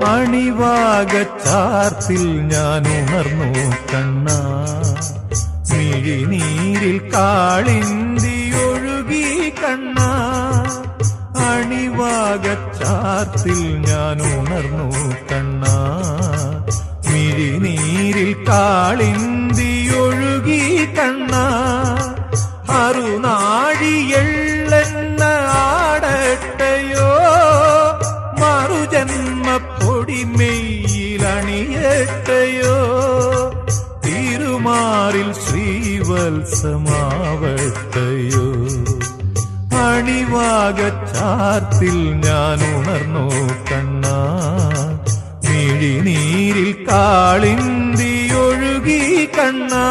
അണിവാകച്ചാർത്തിൽ ഞാൻ ഉണർന്നു കണ്ണാ, മിഴിനീരിൽ കാളിന്തി ഒഴുകി കണ്ണാ. അണിവാകച്ചാർത്തിൽ ഞാൻ ഉണർന്നു കണ്ണാ, മിഴിനീരിൽ കാളിന്തി ഒഴുകി കണ്ണാ. അറുനാഴിയെള്ളെണ്ണ ആടട്ടയോ, മറുജന്മപ്പൊടിമെയിലണിയട്ടയോ, തിരുമാറിൽ ശ്രീവത്സമാവട്ടയോ. അണിവാകച്ചാർത്തിൽ ഞാൻ ഉണർന്നു കണ്ണാ, മിഴിനീരിൽ കാളിന്തി ഒഴുകി കണ്ണാ.